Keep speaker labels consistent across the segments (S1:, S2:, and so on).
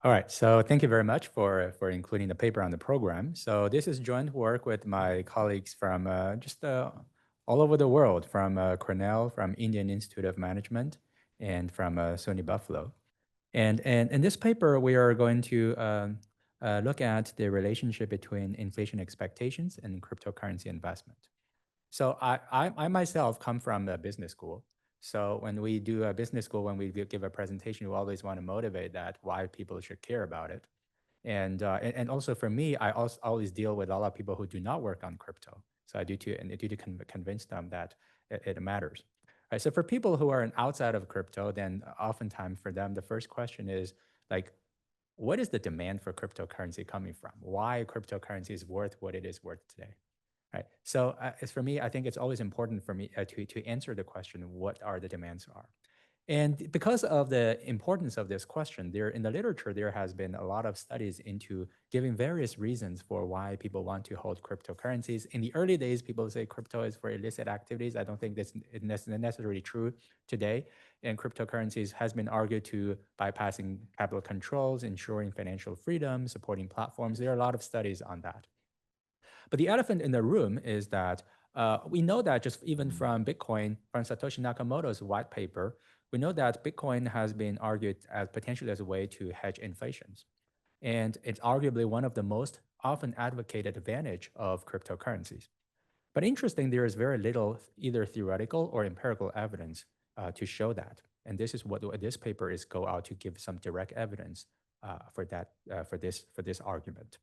S1: All right, so thank you very much for including the paper on the program. So this is joint work with my colleagues from just all over the world, from Cornell, from Indian Institute of Management, and from SUNY Buffalo. And in this paper, we are going to look at the relationship between inflation expectations and cryptocurrency investment. So I myself come from a business school. So when we do a business school, when we give a presentation, we always want to motivate that why people should care about it. And also for me, I also always deal with a lot of people who do not work on crypto. So I do to convince them that it matters. Right. So for people who are outside of crypto, then oftentimes for them, the first question is like, what is the demand for cryptocurrency coming from? Why cryptocurrency is worth what it is worth today? Right. So as for me, I think it's always important for me to answer the question, what are the demands are? And because of the importance of this question, there in the literature, there has been a lot of studies into giving various reasons for why people want to hold cryptocurrencies. In the early days, people say crypto is for illicit activities. I don't think this is necessarily true today. And cryptocurrencies has been argued to bypassing capital controls, ensuring financial freedom, supporting platforms. There are a lot of studies on that. But the elephant in the room is that we know that just even from Bitcoin, from Satoshi Nakamoto's white paper, we know that Bitcoin has been argued as potentially as a way to hedge inflations. And it's arguably one of the most often advocated advantage of cryptocurrencies. But interesting, there is very little either theoretical or empirical evidence to show that. And this is what this paper is go out to give some direct evidence for this argument.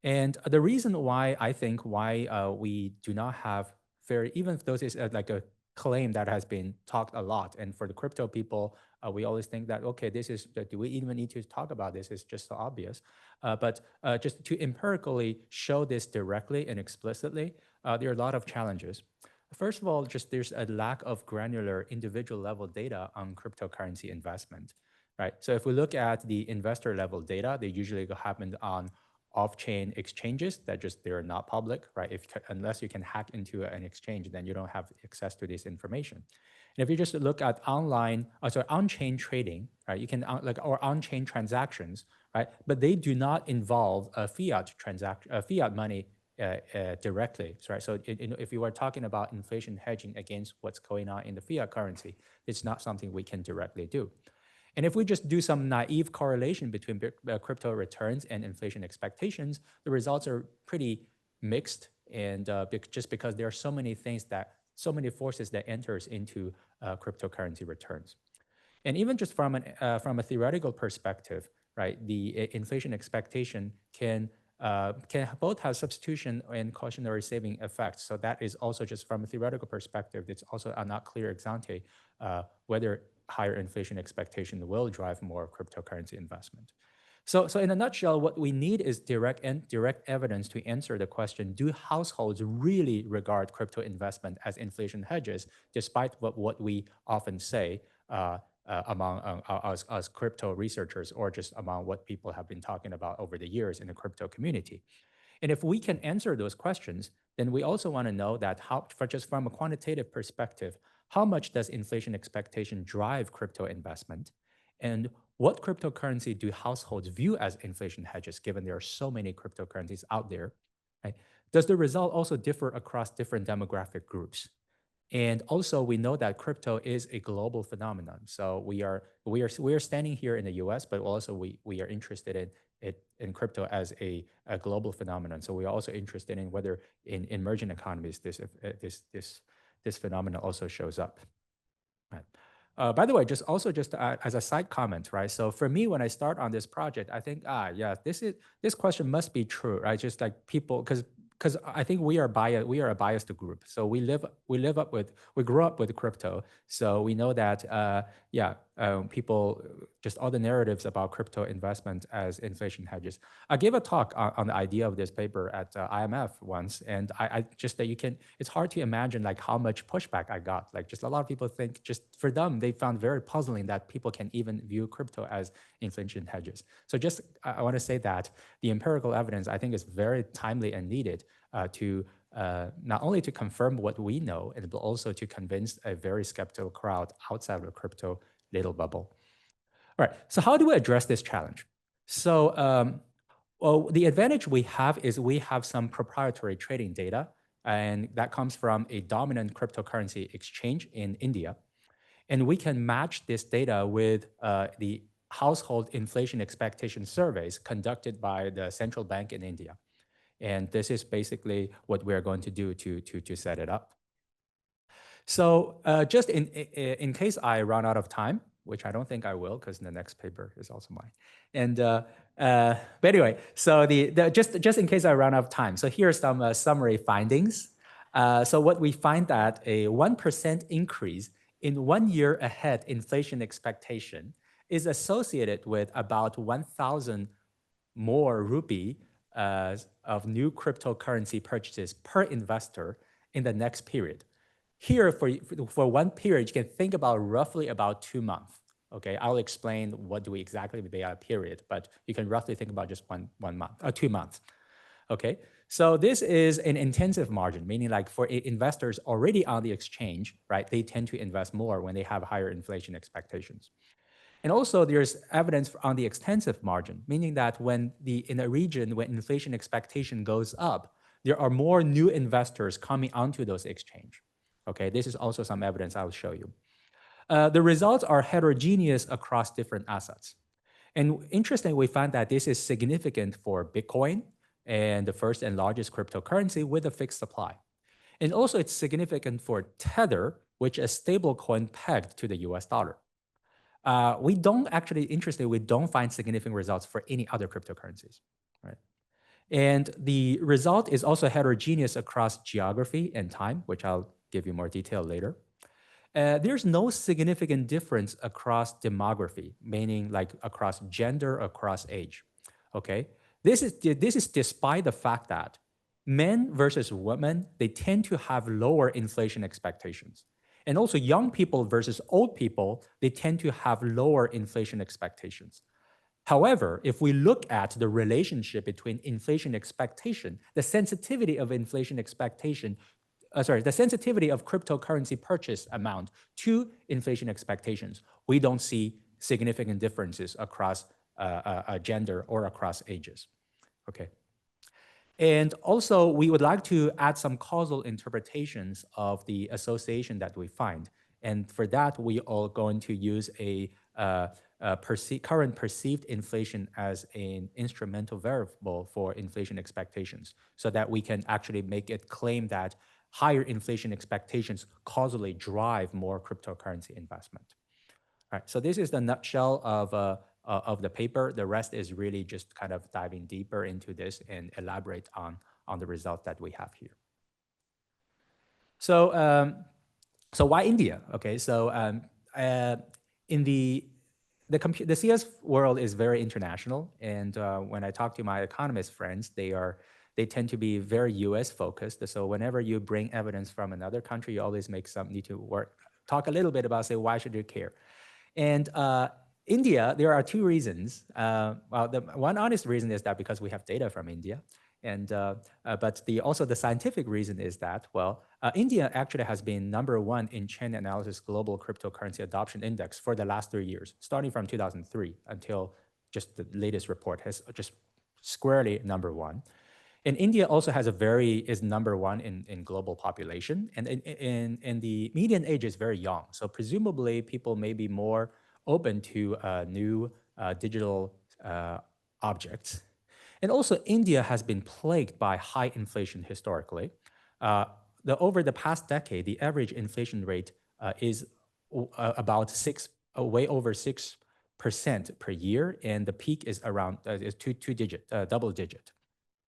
S1: And the reason why I think why we do not have very, even if those is like a claim that has been talked a lot, and for the crypto people, we always think that okay, this is do we even need to talk about this? It's just so obvious. But just to empirically show this directly and explicitly, there are a lot of challenges. First of all, just there's a lack of granular individual level data on cryptocurrency investment, right? So if we look at the investor level data, they usually happen on off-chain exchanges that just they're not public, right? If unless you can hack into an exchange, then you don't have access to this information. And if you just look at on-chain trading, right? You can or on-chain transactions, right? But they do not involve a fiat money directly, right? So if you are talking about inflation hedging against what's going on in the fiat currency, it's not something we can directly do. And if we just do some naive correlation between crypto returns and inflation expectations, the results are pretty mixed. And just because there are so many so many forces that enters into cryptocurrency returns. And even just from a theoretical perspective, right, the inflation expectation can both have substitution and cautionary saving effects. So that is also just from a theoretical perspective, it's also not clear ex ante whether higher inflation expectation will drive more cryptocurrency investment. So in a nutshell, what we need is direct evidence to answer the question, do households really regard crypto investment as inflation hedges, despite what we often say among us crypto researchers, or just among what people have been talking about over the years in the crypto community. And if we can answer those questions, then we also want to know that just from a quantitative perspective, how much does inflation expectation drive crypto investment? And what cryptocurrency do households view as inflation hedges, given there are so many cryptocurrencies out there? Right? Does the result also differ across different demographic groups? And also, we know that crypto is a global phenomenon. So we are standing here in the U.S., but also we are interested in crypto as a global phenomenon. So we are also interested in whether in emerging economies this phenomenon also shows up. Right. By the way, just as a side comment, right? So for me, when I start on this project, I think, yeah, this question must be true, right? Just like people, because I think we are a biased group. So we grew up with crypto, so we know that people just all the narratives about crypto investment as inflation hedges. I gave a talk on the idea of this paper at IMF once, and I just that you can. It's hard to imagine like how much pushback I got. Like just a lot of people think just for them they found very puzzling that people can even view crypto as inflation hedges. So just I want to say that the empirical evidence I think is very timely and needed to not only to confirm what we know, but also to convince a very skeptical crowd outside of the crypto little bubble. All right, so how do we address this challenge? So, well, the advantage we have is we have some proprietary trading data, and that comes from a dominant cryptocurrency exchange in India. And we can match this data with the household inflation expectation surveys conducted by the central bank in India. And this is basically what we're going to do to set it up. So just in case I run out of time, which I don't think I will, because the next paper is also mine. And but anyway, so just in case I run out of time, so here are some summary findings. So what we find that a 1% increase in 1 year ahead inflation expectation is associated with about 1,000 more rupee of new cryptocurrency purchases per investor in the next period. Here, for one period, you can think about roughly about 2 months. Okay, I'll explain what do we exactly mean by a period, but you can roughly think about just one month, 2 months. Okay, so this is an intensive margin, meaning like for investors already on the exchange, right? They tend to invest more when they have higher inflation expectations. And also there's evidence on the extensive margin, meaning that when in a region when inflation expectation goes up, there are more new investors coming onto those exchange. Okay, this is also some evidence I'll show you. The results are heterogeneous across different assets. And interestingly, we found that this is significant for Bitcoin and the first and largest cryptocurrency with a fixed supply. And also it's significant for Tether, which is a stable coin pegged to the US dollar. We don't actually, interestingly, we don't find significant results for any other cryptocurrencies, right? And the result is also heterogeneous across geography and time, which I'll give you more detail later. There's no significant difference across demography, meaning like across gender, across age, okay? This is despite the fact that men versus women, they tend to have lower inflation expectations. And also young people versus old people, they tend to have lower inflation expectations. However, if we look at the relationship between inflation expectation, the sensitivity of inflation expectation, the sensitivity of cryptocurrency purchase amount to inflation expectations, we don't see significant differences across gender or across ages, okay? And also, we would like to add some causal interpretations of the association that we find. And for that, we are going to use a current perceived inflation as an instrumental variable for inflation expectations, so that we can actually make it claim that higher inflation expectations causally drive more cryptocurrency investment. All right, so this is the nutshell of the paper. The rest is really just kind of diving deeper into this and elaborate on the results that we have here. So, so why India? Okay, so in the CS world is very international, and when I talk to my economist friends, they tend to be very U.S. focused. So whenever you bring evidence from another country, you always need to talk a little bit about, say, why should you care? And India, there are two reasons. Well, the one honest reason is that because we have data from India, and but also the scientific reason is that, well, India actually has been #1 in Chain Analysis Global Cryptocurrency Adoption Index for the last 3 years, starting from 2003 until just the latest report has just squarely #1. And India also has is #1 in global population, and the median age is very young. So presumably people may be more open to new digital objects. And also India has been plagued by high inflation historically. Over the past decade, the average inflation rate is about way over 6% per year, and the peak is around double digit.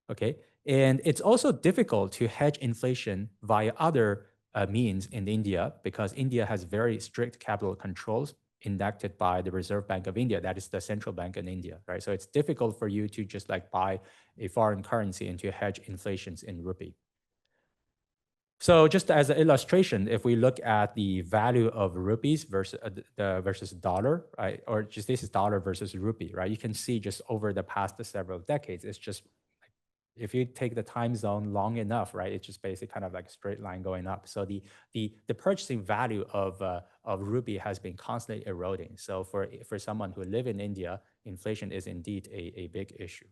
S1: Okay, and it's also difficult to hedge inflation via other means in India because India has very strict capital controls enacted by the Reserve Bank of India, that is the central bank in India, right? So it's difficult for you to just like buy a foreign currency and to hedge inflations in rupee. So just as an illustration, if we look at the value of rupees versus dollar, right? Or just this is dollar versus rupee, right? You can see just over the past several decades, it's just if you take the time zone long enough, right, it's just basically kind of like a straight line going up. So the purchasing value of rupee has been constantly eroding. So for someone who live in India, inflation is indeed a big issue.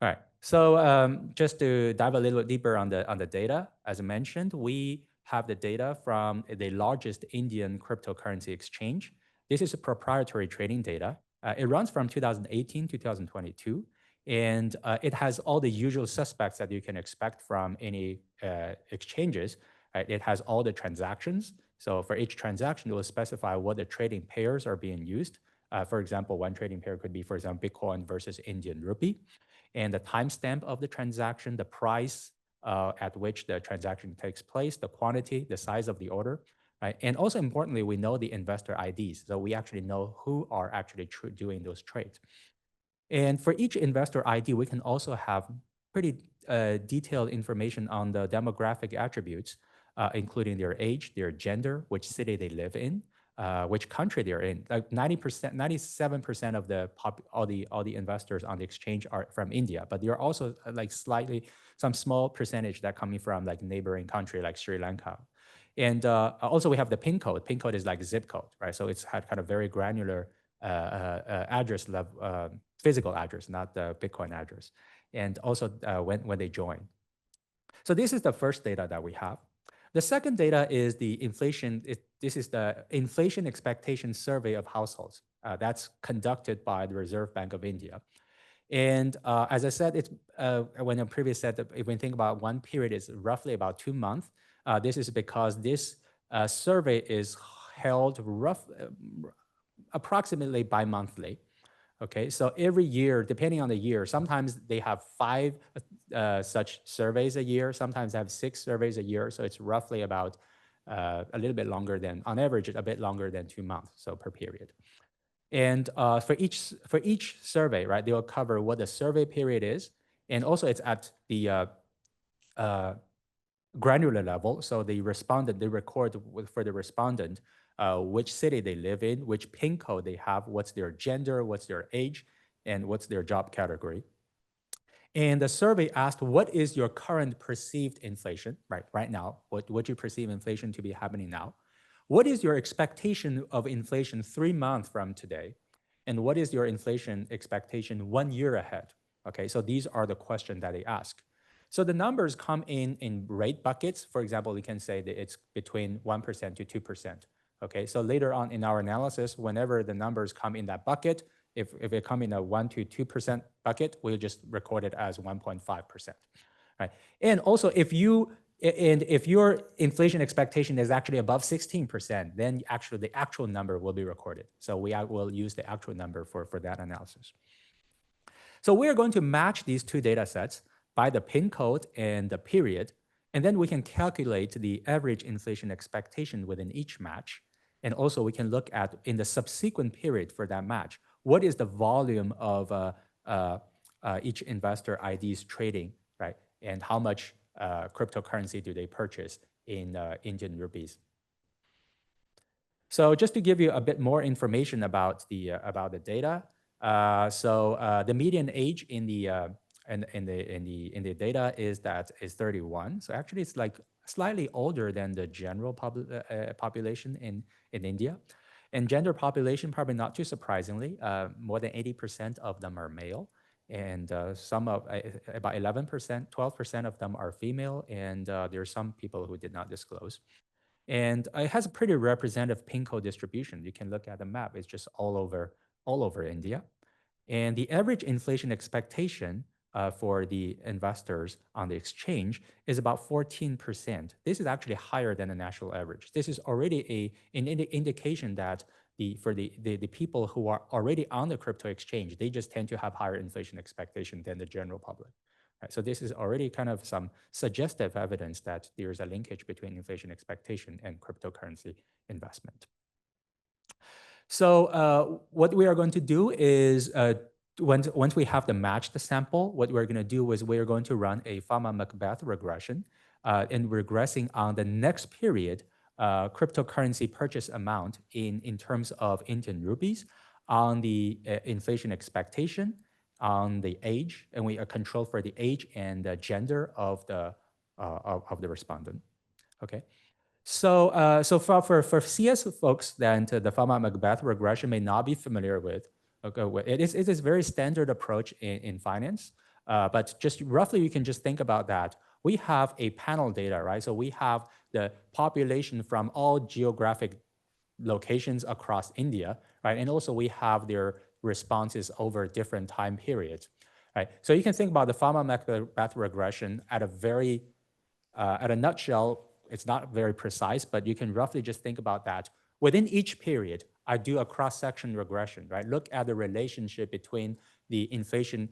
S1: All right, so just to dive a little deeper on the data, as I mentioned, we have the data from the largest Indian cryptocurrency exchange. This is a proprietary trading data. It runs from 2018 to 2022, and it has all the usual suspects that you can expect from any exchanges. Right? It has all the transactions. So for each transaction, it will specify what the trading pairs are being used. For example, one trading pair could be, for example, Bitcoin versus Indian rupee, and the timestamp of the transaction, the price at which the transaction takes place, the quantity, the size of the order, right? And also importantly, we know the investor IDs. So we actually know who are actually doing those trades. And for each investor ID, we can also have pretty detailed information on the demographic attributes, including their age, their gender, which city they live in, which country they're in. Like 90%, 97% of all the investors on the exchange are from India, but there are also like slightly some small percentage that coming from like neighboring country like Sri Lanka. And also we have the PIN code. PIN code is like zip code, right? So it's had kind of very granular address level, physical address, not the Bitcoin address. And also when they join. So this is the first data that we have. The second data is the inflation. This is the inflation expectation survey of households. That's conducted by the Reserve Bank of India. And as I said, it's when I previously said that if we think about one period, it's roughly about 2 months. This is because this survey is held approximately bi-monthly. Okay, so every year, depending on the year, sometimes they have 5 such surveys a year, sometimes they have 6 surveys a year. So it's roughly about a little bit longer than, on average, a bit longer than 2 months, so per period. And for each survey, right, they will cover what the survey period is, and also it's at the granular level. So the respondent, they record for the respondent which city they live in, which PIN code they have, what's their gender, what's their age, and what's their job category. And the survey asked, what is your current perceived inflation, right now? What you perceive inflation to be happening now? What is your expectation of inflation 3 months from today? And what is your inflation expectation 1 year ahead? Okay, so these are the questions that they ask. So the numbers come in rate buckets. For example, we can say that it's between 1% to 2%. Okay, so later on in our analysis, whenever the numbers come in that bucket, if it come in a 1 to 2% bucket, we'll just record it as 1.5%. Right? And also, if your inflation expectation is actually above 16%, then actually the actual number will be recorded. So we will use the actual number for that analysis. So we're going to match these 2 data sets by the PIN code and the period, and then we can calculate the average inflation expectation within each match. And also we can look at, in the subsequent period for that match, what is the volume of each investor ID's trading, right? And how much cryptocurrency do they purchase in Indian rupees? So just to give you a bit more information about the data, the median age in the data is 31. So actually, it's like slightly older than the general population in India. And gender population, probably not too surprisingly, more than 80% of them are male, and about 11%, 12% of them are female, and there are some people who did not disclose. And it has a pretty representative PIN code distribution. You can look at the map; it's just all over India. And the average inflation expectation for the investors on the exchange is about 14%. This is actually higher than the national average. This is already an indication that for the people who are already on the crypto exchange, they just tend to have higher inflation expectation than the general public. Right? So this is already kind of some suggestive evidence that there's a linkage between inflation expectation and cryptocurrency investment. So what we are going to do is, once we have the matched sample, what we're going to do is we're going to run a Fama-Macbeth regression, and regressing on the next period cryptocurrency purchase amount in terms of Indian rupees, on the inflation expectation, on the age, and we control for the age and the gender of the respondent. Okay. So for CS folks, then the Fama-Macbeth regression may not be familiar with. Okay, well, it is very standard approach in finance, but just roughly, you can just think about that. We have a panel data, right? So we have the population from all geographic locations across India, right? And also we have their responses over different time periods, right? So you can think about the Fama math regression at a very, at a nutshell. It's not very precise, but you can roughly just think about that. Within each period, I do a cross-section regression, right? Look at the relationship between the inflation,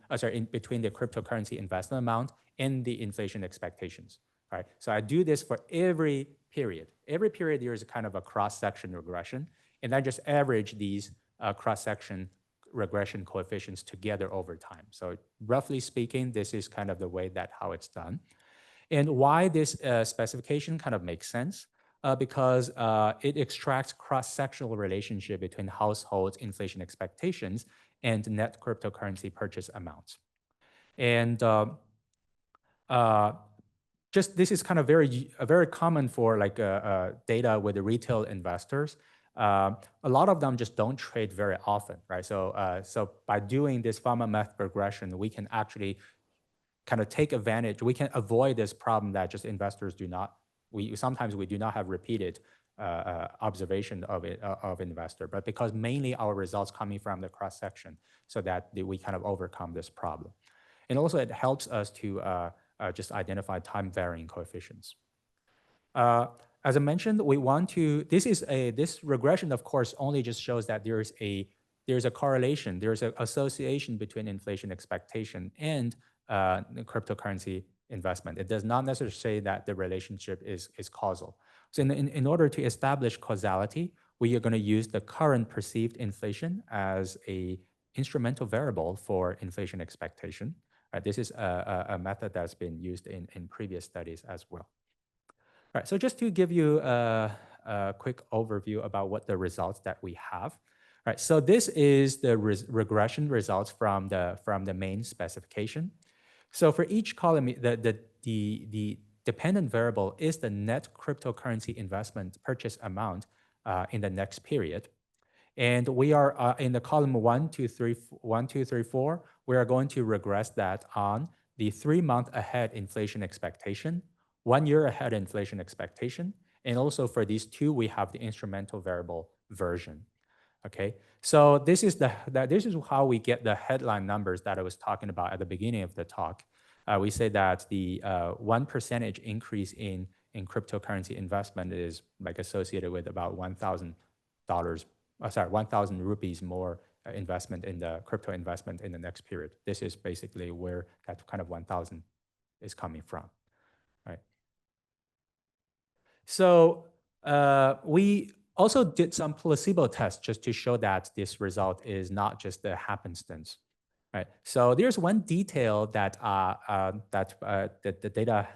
S1: between the cryptocurrency investment amount and the inflation expectations, right? So I do this for every period. Every period, there is a kind of a cross-section regression, and I just average these cross-section regression coefficients together over time. So roughly speaking, this is kind of the way that how it's done. And why this specification kind of makes sense, because it extracts cross-sectional relationship between households' inflation expectations and net cryptocurrency purchase amounts. And just this is kind of very common for like data with the retail investors. A lot of them just don't trade very often, right? So by doing this Fama math regression, we can actually kind of take advantage. We can avoid this problem that just investors do not. Sometimes we do not have repeated observation of investor, but because mainly our results coming from the cross section, so that we kind of overcome this problem. And also it helps us to just identify time varying coefficients. As I mentioned, we want to, this regression, of course, only just shows that there's a correlation, there's an association between inflation expectation and cryptocurrency investment. It does not necessarily say that the relationship is causal. So in order to establish causality, we are going to use the current perceived inflation as a instrumental variable for inflation expectation. This is a method that's been used in previous studies as well. All right, so just to give you a quick overview about what the results that we have. All right, so this is the regression results from the main specification. So for each column, the dependent variable is the net cryptocurrency investment purchase amount in the next period. And we are in the column 1, 2, 3, 4, we are going to regress that on the 3-month ahead inflation expectation, 1 year ahead inflation expectation, and also for these two, we have the instrumental variable version. Okay, so this is how we get the headline numbers that I was talking about at the beginning of the talk. We say that the 1% increase in cryptocurrency investment is like associated with about $1,000, 1,000 rupees more investment in the crypto investment in the next period. This is basically where that kind of 1,000 is coming from, right? So we also did some placebo tests just to show that this result is not just a happenstance, right? So there's one detail that the data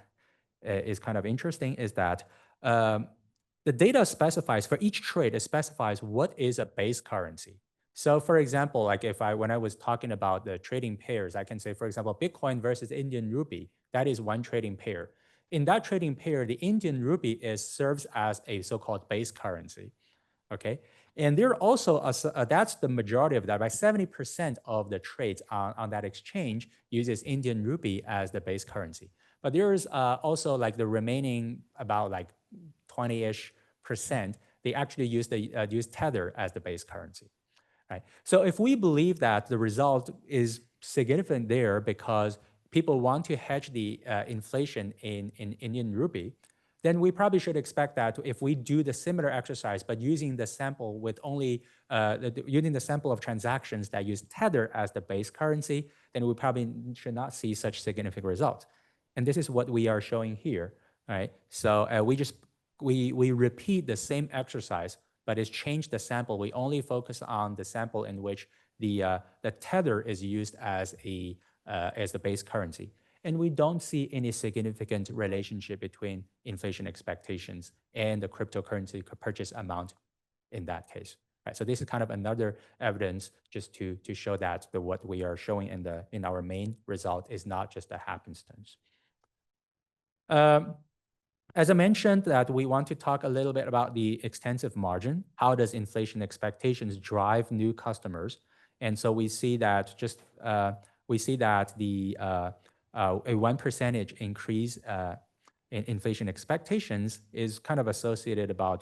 S1: is kind of interesting, is that the data specifies for each trade, it specifies what is a base currency. So for example, like when I was talking about the trading pairs, I can say, for example, Bitcoin versus Indian rupee, that is one trading pair. In that trading pair, the Indian rupee serves as a so-called base currency, okay? And there also, that's the majority of that, by 70% of the trades on that exchange uses Indian rupee as the base currency. But there is also like the remaining about like 20-ish%, they actually use Tether as the base currency, right? So if we believe that the result is significant there because people want to hedge the inflation in Indian rupee, then we probably should expect that if we do the similar exercise, but using the sample with only, using the sample of transactions that use Tether as the base currency, then we probably should not see such significant results. And this is what we are showing here, right? So we repeat the same exercise, but it's changed the sample. We only focus on the sample in which the Tether is used as the base currency. And we don't see any significant relationship between inflation expectations and the cryptocurrency purchase amount in that case. Right? So this is kind of another evidence just to show that what we are showing in our main result is not just a happenstance. As I mentioned, that we want to talk a little bit about the extensive margin. How does inflation expectations drive new customers? And so we see that the a 1% increase in inflation expectations is kind of associated about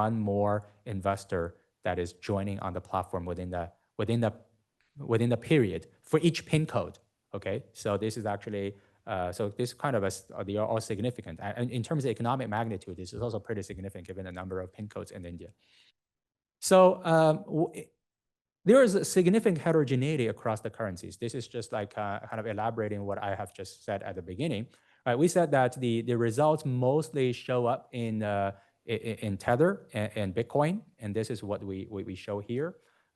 S1: one more investor that is joining on the platform within the period for each pin code. Okay, so this is actually so this kind of they are all significant. And in terms of economic magnitude, this is also pretty significant given the number of pin codes in India. So there is a significant heterogeneity across the currencies. This is just like kind of elaborating what I have just said at the beginning. Right, we said that the results mostly show up in Tether and Bitcoin, and this is what we show here.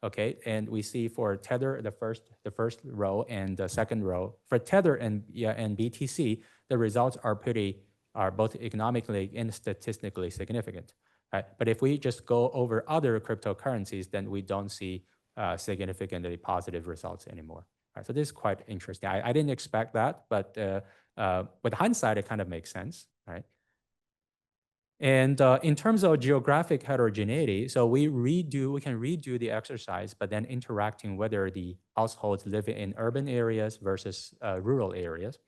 S1: Okay, and we see for Tether the first row and the second row. For Tether and BTC, the results are both economically and statistically significant. Right? But if we just go over other cryptocurrencies, then we don't see significantly positive results anymore. Right? So this is quite interesting. I didn't expect that, but with hindsight, it kind of makes sense, right? And in terms of geographic heterogeneity, so we can redo the exercise, but then interacting whether the households live in urban areas versus rural areas.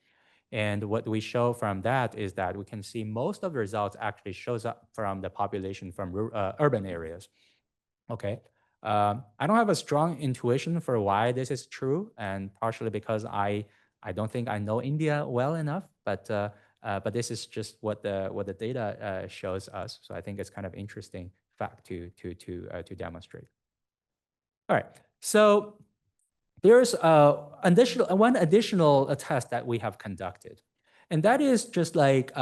S1: And what we show from that is that we can see most of the results actually shows up from the population from urban areas. Okay. I don't have a strong intuition for why this is true, and partially because I don't think I know India well enough, but this is just what the data shows us. So I think it's kind of interesting fact to demonstrate. All right. So there's one additional test that we have conducted, and that is just like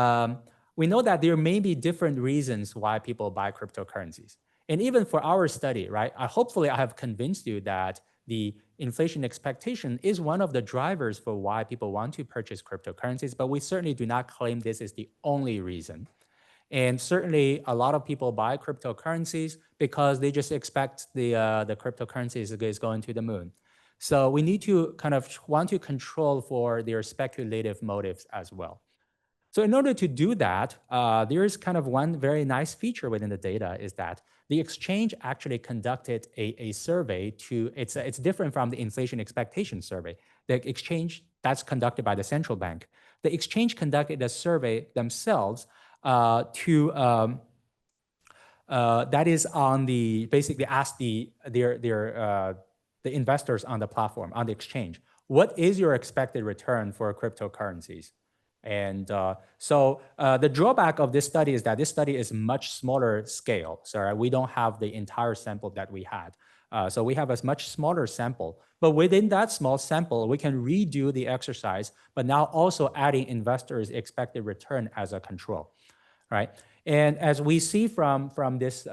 S1: we know that there may be different reasons why people buy cryptocurrencies. And even for our study, right, hopefully I have convinced you that the inflation expectation is one of the drivers for why people want to purchase cryptocurrencies, but we certainly do not claim this is the only reason. And certainly a lot of people buy cryptocurrencies because they just expect the cryptocurrency is going to the moon. So we need to kind of want to control for their speculative motives as well. So in order to do that, there is kind of one very nice feature within the data is that the exchange actually conducted a survey it's different from the inflation expectation survey. The exchange that's conducted by the central bank. The exchange conducted a survey themselves that is on basically asked the investors on the platform, on the exchange, what is your expected return for cryptocurrencies? And so the drawback of this study is that this study is much smaller scale. So we don't have the entire sample that we had. So we have a much smaller sample. But within that small sample, we can redo the exercise, but now also adding investors' expected return as a control, right? And as we see from this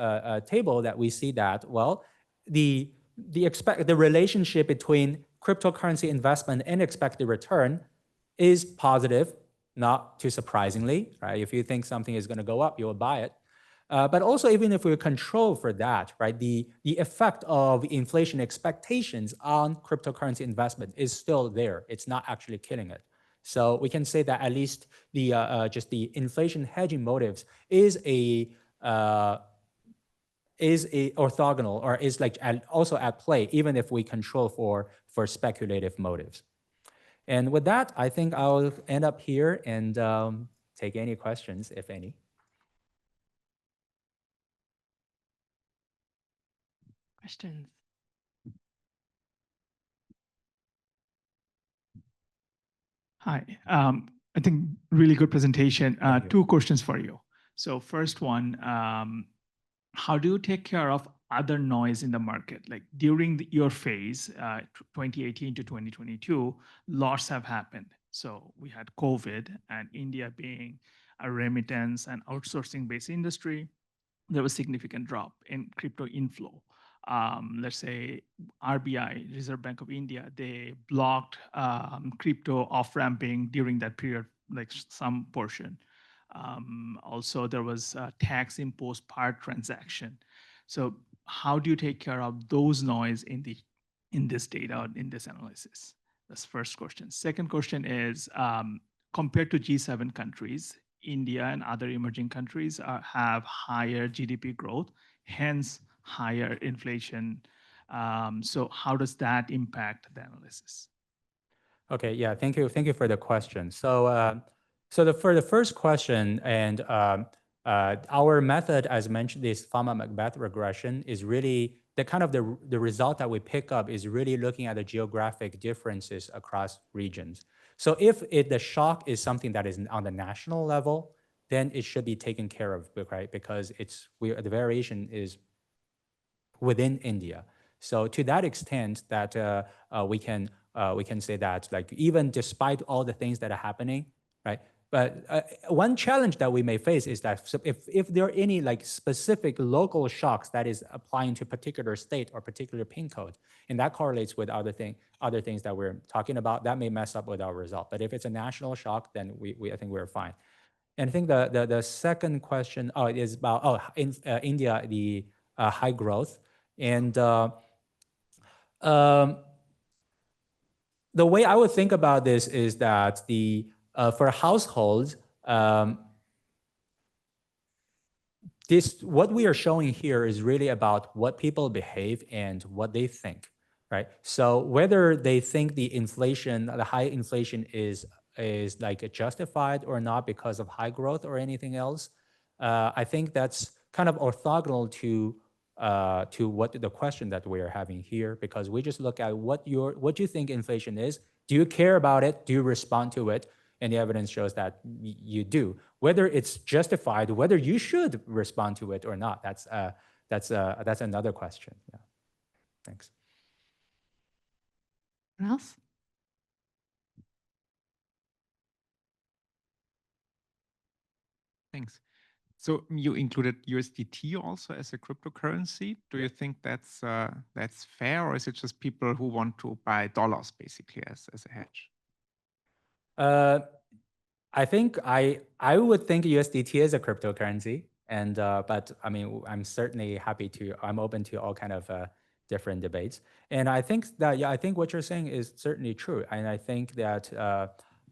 S1: table that we see that, well, the relationship between cryptocurrency investment and expected return is positive. Not too surprisingly, right? If you think something is going to go up, you will buy it. But also, even if we control for that, right, the effect of inflation expectations on cryptocurrency investment is still there. It's not actually killing it. So we can say that at least just the inflation hedging motives is orthogonal, or is like also at play, even if we control for speculative motives. And with that, I think I'll end up here and take any questions, if any.
S2: Questions? Hi, I think really good presentation. Two questions for you. So first one, how do you take care of other noise in the market? Like during your phase, 2018 to 2022, lots have happened. So we had COVID, and India being a remittance and outsourcing based industry, there was significant drop in crypto inflow. Let's say RBI, Reserve Bank of India, they blocked crypto off-ramping during that period, like some portion. Also, there was a tax imposed per transaction. So how do you take care of those noise in this data, in this analysis? That's the first question. Second question is, compared to G7 countries, India and other emerging countries have higher GDP growth, hence higher inflation So how does that impact the analysis?
S1: Okay, yeah, thank you for the question. So, for the first question, and our method, as mentioned, this Fama-Macbeth regression is really the kind of the result that we pick up is really looking at the geographic differences across regions. So if the shock is something that is on the national level, then it should be taken care of, right? Because the variation is within India. So to that extent, that we can say that, like, even despite all the things that are happening, right? But one challenge that we may face is that if there are any like specific local shocks that is applying to particular state or particular pin code, and that correlates with other things that we're talking about, that may mess up with our result. But if it's a national shock, then I think we're fine. And I think the second question is about in India, the high growth. And um, the way I would think about this is that for households, what we are showing here is really about what people behave and what they think, right? So whether they think the high inflation is like justified or not because of high growth or anything else, I think that's kind of orthogonal to what the question that we are having here, because we just look at what you think inflation is. Do you care about it? Do you respond to it? And the evidence shows that you do. Whether it's justified, whether you should respond to it or not, that's another question. Yeah. Thanks.
S3: Anyone else?
S4: Thanks. So you included USDT also as a cryptocurrency. Do you think that's fair, or is it just people who want to buy dollars basically as a hedge?
S1: I think I would think USDT is a cryptocurrency, and but I mean, I'm open to all kind of different debates. And I think that, I think what you're saying is certainly true. And I think that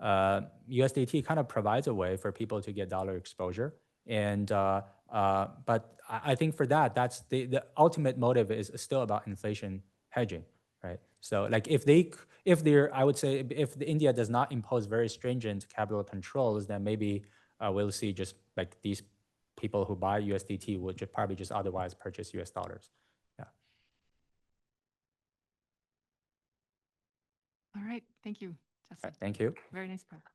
S1: USDT kind of provides a way for people to get dollar exposure. And but I think for that's the ultimate motive is still about inflation hedging, right? So like I would say if India does not impose very stringent capital controls, then maybe we'll see just like these people who buy USDT would probably just otherwise purchase US dollars. Yeah.
S3: All right. Thank you, Jiasun.
S1: Thank you.
S3: Very nice talk.